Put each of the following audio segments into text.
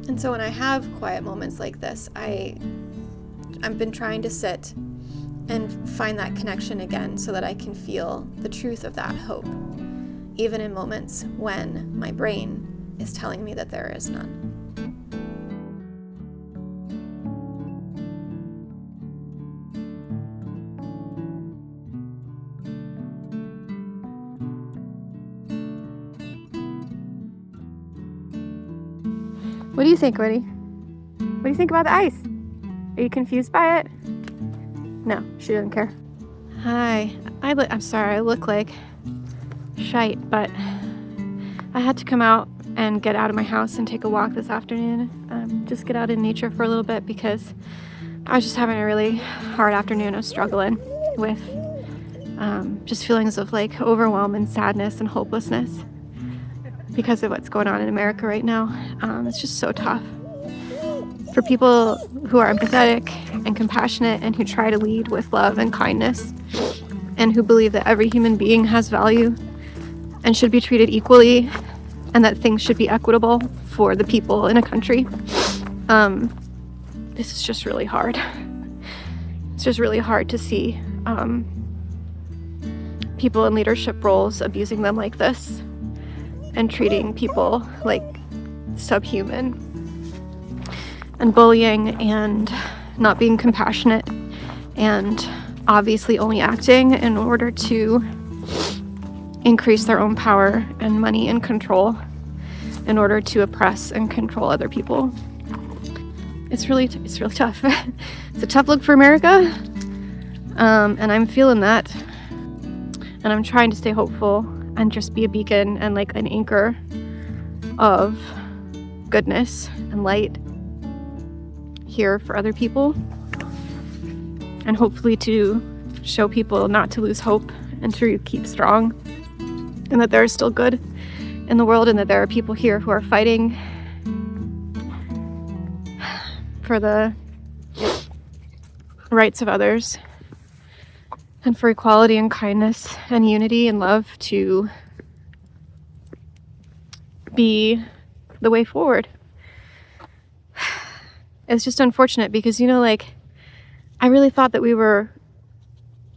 And so when I have quiet moments like this, I've been trying to sit and find that connection again so that I can feel the truth of that hope, even in moments when my brain is telling me that there is none. What do you think, Woody? What do you think about the ice? Are you confused by it? No, she doesn't care. Hi. I'm sorry, I look like shite, but I had to come out and get out of my house and take a walk this afternoon. Just get out in nature for a little bit because I was just having a really hard afternoon. I was struggling with just feelings of like overwhelm and sadness and hopelessness because of what's going on in America right now. It's just so tough. For people who are empathetic and compassionate and who try to lead with love and kindness and who believe that every human being has value and should be treated equally and that things should be equitable for the people in a country, this is just really hard. It's just really hard to see people in leadership roles abusing them like this and treating people like subhuman and bullying and not being compassionate and obviously only acting in order to increase their own power and money and control in order to oppress and control other people. It's really tough. It's a tough look for America, and I'm feeling that, and I'm trying to stay hopeful and just be a beacon and like an anchor of goodness and light here for other people, and hopefully to show people not to lose hope and to keep strong, and that there is still good in the world, and that there are people here who are fighting for the rights of others and for equality and kindness and unity and love to be the way forward. It's just unfortunate because, like, I really thought that we were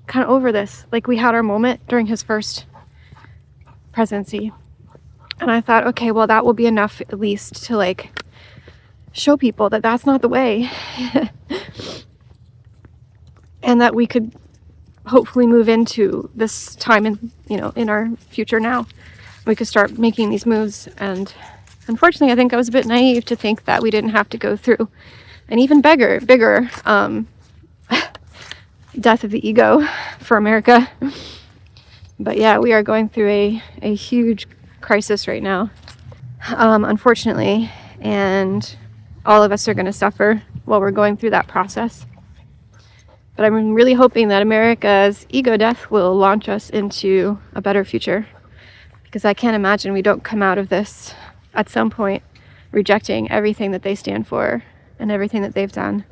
kind of over this. Like, we had our moment during his first presidency. And I thought, okay, well, that will be enough at least to, like, show people that that's not the way. And that we could hopefully move into this time in our future now. We could start making these moves. And unfortunately, I think I was a bit naive to think that we didn't have to go through an even bigger death of the ego for America. But yeah, we are going through a huge crisis right now, unfortunately, and all of us are going to suffer while we're going through that process. But I'm really hoping that America's ego death will launch us into a better future, because I can't imagine we don't come out of this at some point rejecting everything that they stand for and everything that they've done,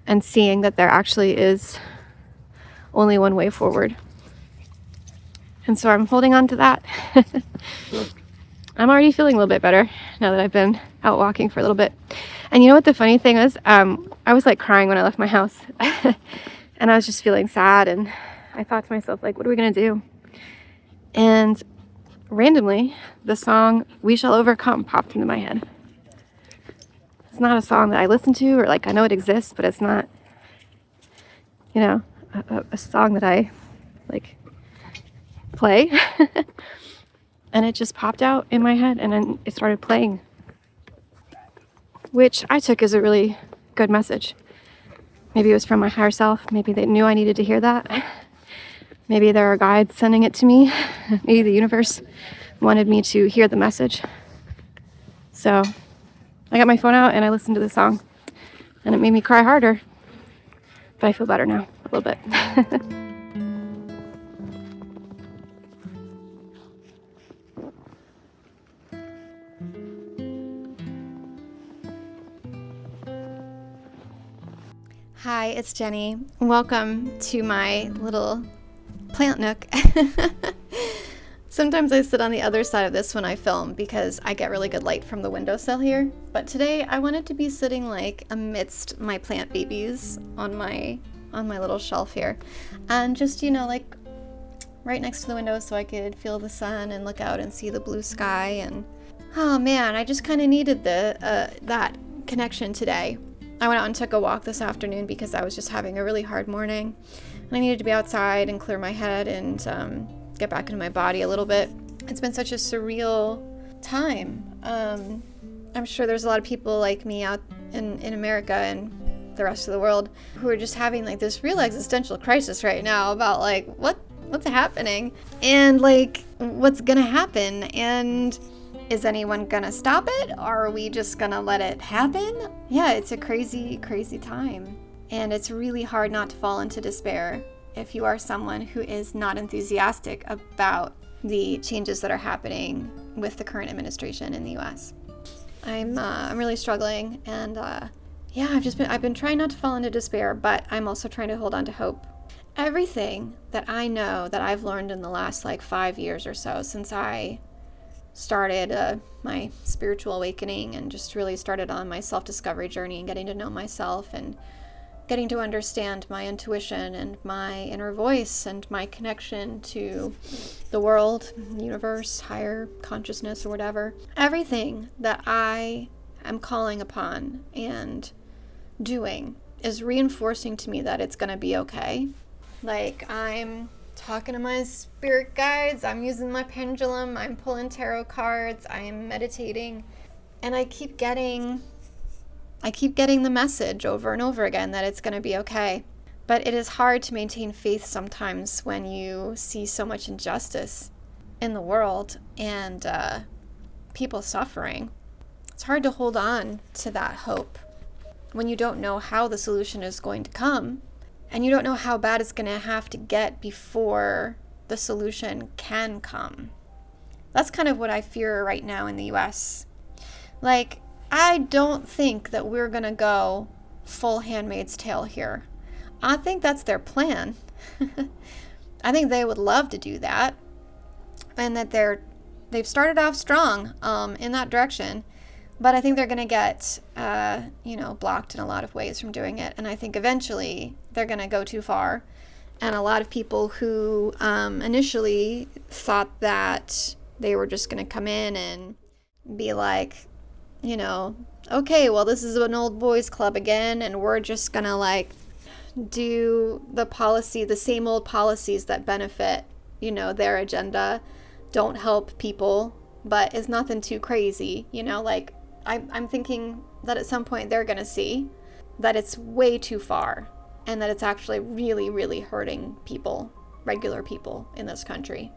and seeing that there actually is only one way forward. And so I'm holding on to that. I'm already feeling a little bit better now that I've been out walking for a little bit. And you know what the funny thing is? I was like crying when I left my house. And I was just feeling sad. And I thought to myself, like, what are we going to do? And randomly, the song We Shall Overcome popped into my head. It's not a song that I listen to, or like I know it exists, but it's not, a song that I like play. And it just popped out in my head, and then it started playing, which I took as a really good message. Maybe it was from my higher self. Maybe they knew I needed to hear that. Maybe there are guides sending it to me. Maybe the universe wanted me to hear the message. So I got my phone out and I listened to the song, and it made me cry harder. But I feel better now, a little bit. Hi, it's Jenny. Welcome to my little plant nook. Sometimes I sit on the other side of this when I film because I get really good light from the windowsill here. But today I wanted to be sitting like amidst my plant babies on my little shelf here. And just, like right next to the window so I could feel the sun and look out and see the blue sky. And oh man, I just kind of needed that connection today. I went out and took a walk this afternoon because I was just having a really hard morning. And I needed to be outside and clear my head and get back into my body a little bit. It's been such a surreal time. I'm sure there's a lot of people like me out in America and the rest of the world who are just having like this real existential crisis right now about like what's happening and like what's gonna happen, and is anyone gonna stop it, or are we just gonna let it happen? Yeah, it's a crazy time, and it's really hard not to fall into despair if you are someone who is not enthusiastic about the changes that are happening with the current administration in the US. I'm really struggling, and I've been trying not to fall into despair, but I'm also trying to hold on to hope. Everything that I know that I've learned in the last like 5 years or so since I started my spiritual awakening and just really started on my self-discovery journey and getting to know myself and getting to understand my intuition and my inner voice and my connection to the world, universe, higher consciousness, or whatever. Everything that I am calling upon and doing is reinforcing to me that it's going to be okay. Like, I'm talking to my spirit guides, I'm using my pendulum, I'm pulling tarot cards, I'm meditating, and I keep getting the message over and over again that it's going to be okay. But it is hard to maintain faith sometimes when you see so much injustice in the world and people suffering. It's hard to hold on to that hope when you don't know how the solution is going to come, and you don't know how bad it's going to have to get before the solution can come. That's kind of what I fear right now in the US. Like, I don't think that we're going to go full Handmaid's Tale here. I think that's their plan. I think they would love to do that, and that they've started off strong in that direction, but I think they're going to get blocked in a lot of ways from doing it, and I think eventually they're going to go too far. And a lot of people who initially thought that they were just going to come in and be like, okay, well, this is an old boys club again, and we're just going to like do the same old policies that benefit, their agenda, don't help people, but is nothing too crazy, like I'm thinking that at some point they're going to see that it's way too far and that it's actually really, really hurting people, regular people in this country.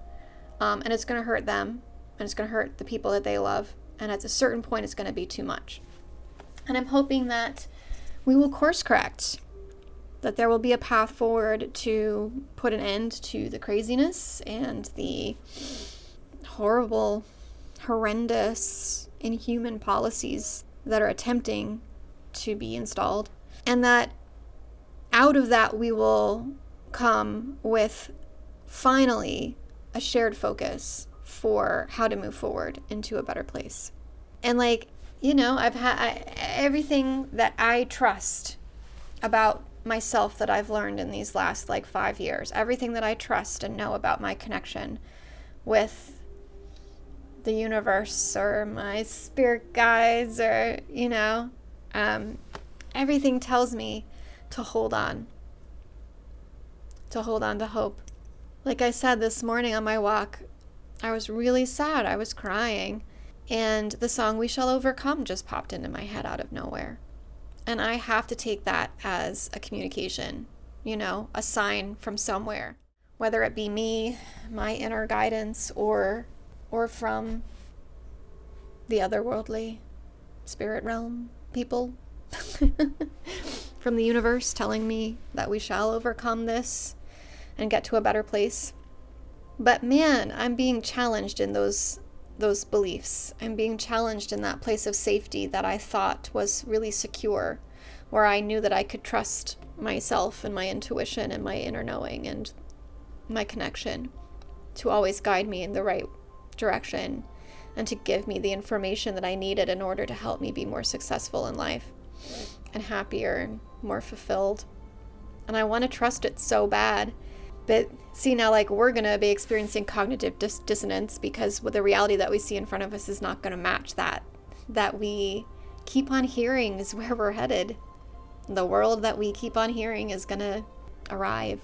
And it's going to hurt them, and it's going to hurt the people that they love. And at a certain point, it's going to be too much. And I'm hoping that we will course correct, that there will be a path forward to put an end to the craziness and the horrible, horrendous, inhuman policies that are attempting to be installed. And that out of that, we will come with finally a shared focus for how to move forward into a better place. And I've had everything that I trust about myself that I've learned in these last 5 years, everything that I trust and know about my connection with the universe or my spirit guides, or everything tells me to hold on to hope. Like I said this morning on my walk, I was really sad. I was crying. And the song We Shall Overcome just popped into my head out of nowhere. And I have to take that as a communication, a sign from somewhere. Whether it be me, my inner guidance, or from the otherworldly spirit realm people from the universe telling me that we shall overcome this and get to a better place. But man, I'm being challenged in those beliefs. I'm being challenged in that place of safety that I thought was really secure, where I knew that I could trust myself and my intuition and my inner knowing and my connection to always guide me in the right direction and to give me the information that I needed in order to help me be more successful in life and happier and more fulfilled. And I want to trust it so bad. But see, now, like, we're going to be experiencing cognitive dissonance because the reality that we see in front of us is not going to match that we keep on hearing is where we're headed. The world that we keep on hearing is going to arrive.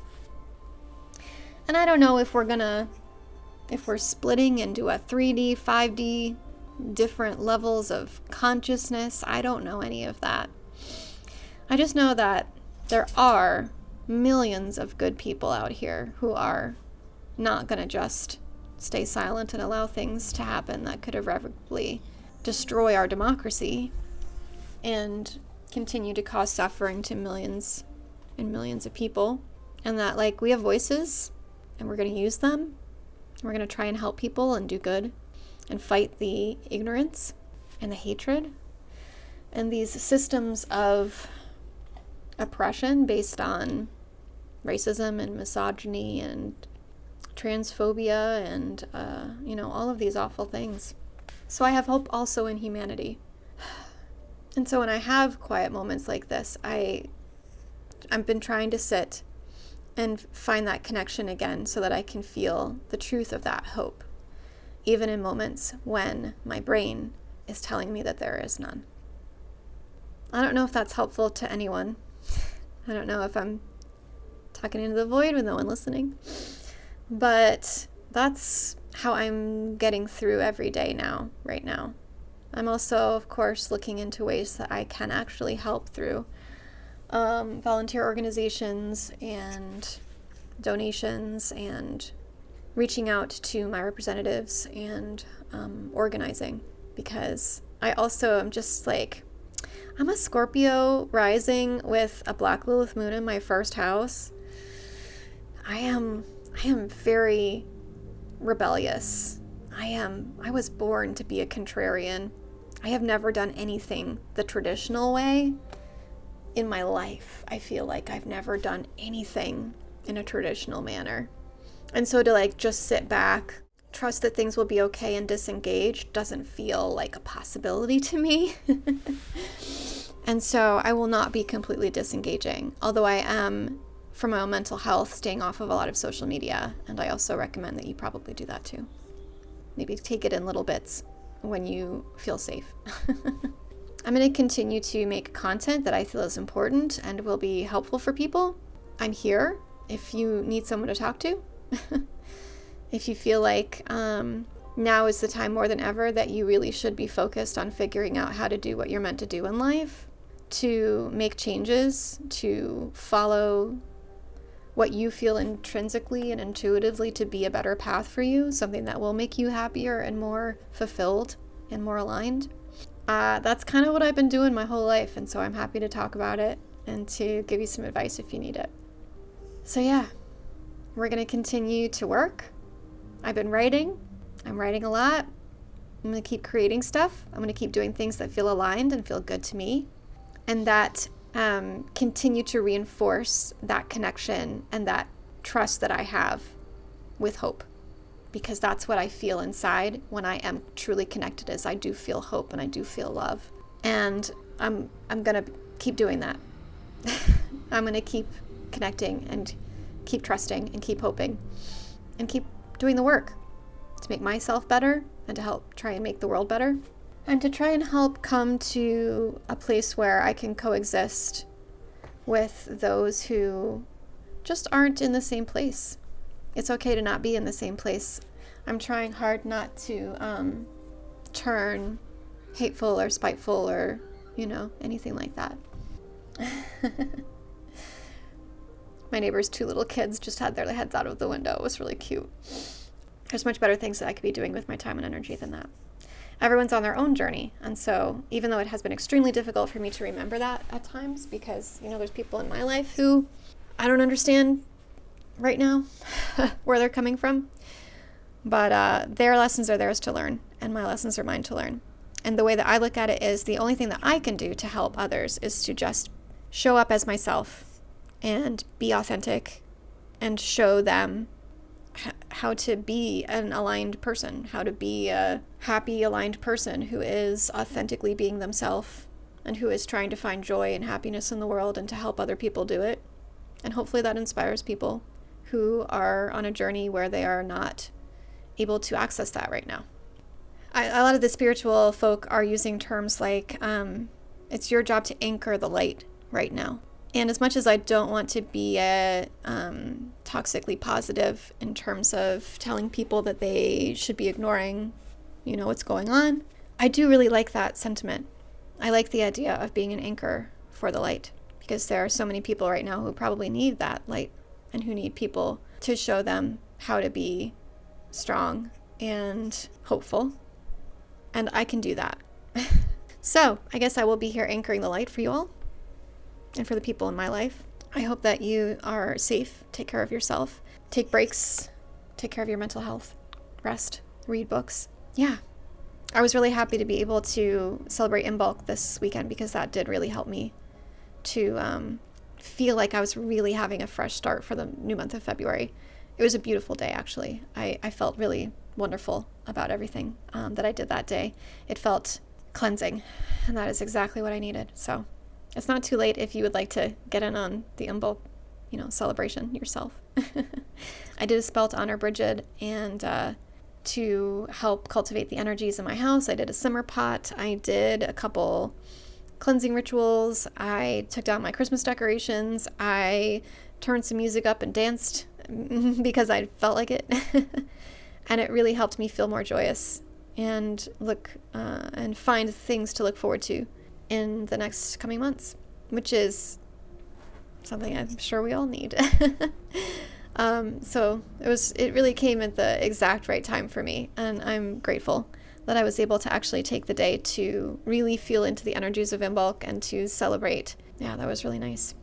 And I don't know if we're splitting into a 3D, 5D, different levels of consciousness. I don't know any of that. I just know that there are millions of good people out here who are not going to just stay silent and allow things to happen that could irrevocably destroy our democracy and continue to cause suffering to millions and millions of people. And that, like, we have voices and we're going to use them. We're going to try and help people and do good and fight the ignorance and the hatred and these systems of oppression based on racism and misogyny and transphobia and, all of these awful things. So I have hope also in humanity. And so when I have quiet moments like this, I've been trying to sit and find that connection again so that I can feel the truth of that hope, even in moments when my brain is telling me that there is none. I don't know if that's helpful to anyone. I don't know if I'm talking into the void with no one listening, but that's how I'm getting through every day right now. I'm also, of course, looking into ways that I can actually help through volunteer organizations and donations and reaching out to my representatives and organizing, because I also am just like, I'm a Scorpio rising with a Black Lilith moon in my first house. I am very rebellious. I was born to be a contrarian. I have never done anything the traditional way in my life. I feel like I've never done anything in a traditional manner. And so to, like, just sit back, trust that things will be okay and disengage doesn't feel like a possibility to me. And so I will not be completely disengaging, although I am, for my own mental health, staying off of a lot of social media. And I also recommend that you probably do that too. Maybe take it in little bits when you feel safe. I'm going to continue to make content that I feel is important and will be helpful for people. I'm here if you need someone to talk to. If you feel like now is the time more than ever that you really should be focused on figuring out how to do what you're meant to do in life, to make changes, to follow what you feel intrinsically and intuitively to be a better path for you, something that will make you happier and more fulfilled and more aligned. That's kind of what I've been doing my whole life, and so I'm happy to talk about it and to give you some advice if you need it. So yeah, we're going to continue to work. I've been writing. I'm writing a lot. I'm going to keep creating stuff. I'm going to keep doing things that feel aligned and feel good to me, and that continue to reinforce that connection and that trust that I have with hope, because that's what I feel inside when I am truly connected. Is I do feel hope and I do feel love, and I'm going to keep doing that. I'm going to keep connecting and keep trusting and keep hoping and keep doing the work to make myself better and to help try and make the world better, and to try and help come to a place where I can coexist with those who just aren't in the same place. It's okay to not be in the same place. I'm trying hard not to turn hateful or spiteful or, anything like that. My neighbor's 2 little kids just had their heads out of the window. It was really cute. There's much better things that I could be doing with my time and energy than that. Everyone's on their own journey. And so even though it has been extremely difficult for me to remember that at times, because, there's people in my life who I don't understand right now where they're coming from. But their lessons are theirs to learn, and my lessons are mine to learn. And the way that I look at it is the only thing that I can do to help others is to just show up as myself and be authentic and show them how to be an aligned person, how to be a happy, aligned person who is authentically being themselves and who is trying to find joy and happiness in the world and to help other people do it. And hopefully that inspires people who are on a journey where they are not able to access that right now. A lot of the spiritual folk are using terms like, it's your job to anchor the light right now. And as much as I don't want to be toxically positive in terms of telling people that they should be ignoring, what's going on, I do really like that sentiment. I like the idea of being an anchor for the light, because there are so many people right now who probably need that light and who need people to show them how to be strong and hopeful. And I can do that. So I guess I will be here anchoring the light for you all and for the people in my life. I hope that you are safe. Take care of yourself. Take breaks. Take care of your mental health. Rest. Read books. Yeah. I was really happy to be able to celebrate Imbolc this weekend, because that did really help me to feel like I was really having a fresh start for the new month of February. It was a beautiful day, actually. I felt really wonderful about everything that I did that day. It felt cleansing, and that is exactly what I needed. So it's not too late if you would like to get in on the Imbolc, celebration yourself. I did a spell to honor Bridget, and to help cultivate the energies in my house, I did a simmer pot. I did a couple cleansing rituals. I took down my Christmas decorations. I turned some music up and danced because I felt like it. And it really helped me feel more joyous and look and find things to look forward to in the next coming months, which is something I'm sure we all need. So it really came at the exact right time for me, and I'm grateful that I was able to actually take the day to really feel into the energies of Imbolc and to celebrate. Yeah, that was really nice.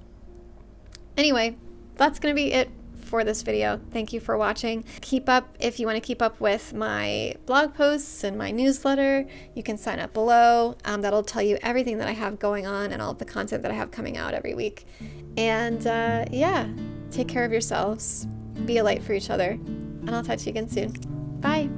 Anyway, that's going to be it for this video. Thank you for watching. If you want to keep up with my blog posts and my newsletter, you can sign up below. That'll tell you everything that I have going on and all of the content that I have coming out every week. And yeah, take care of yourselves. Be a light for each other. And I'll talk to you again soon. Bye.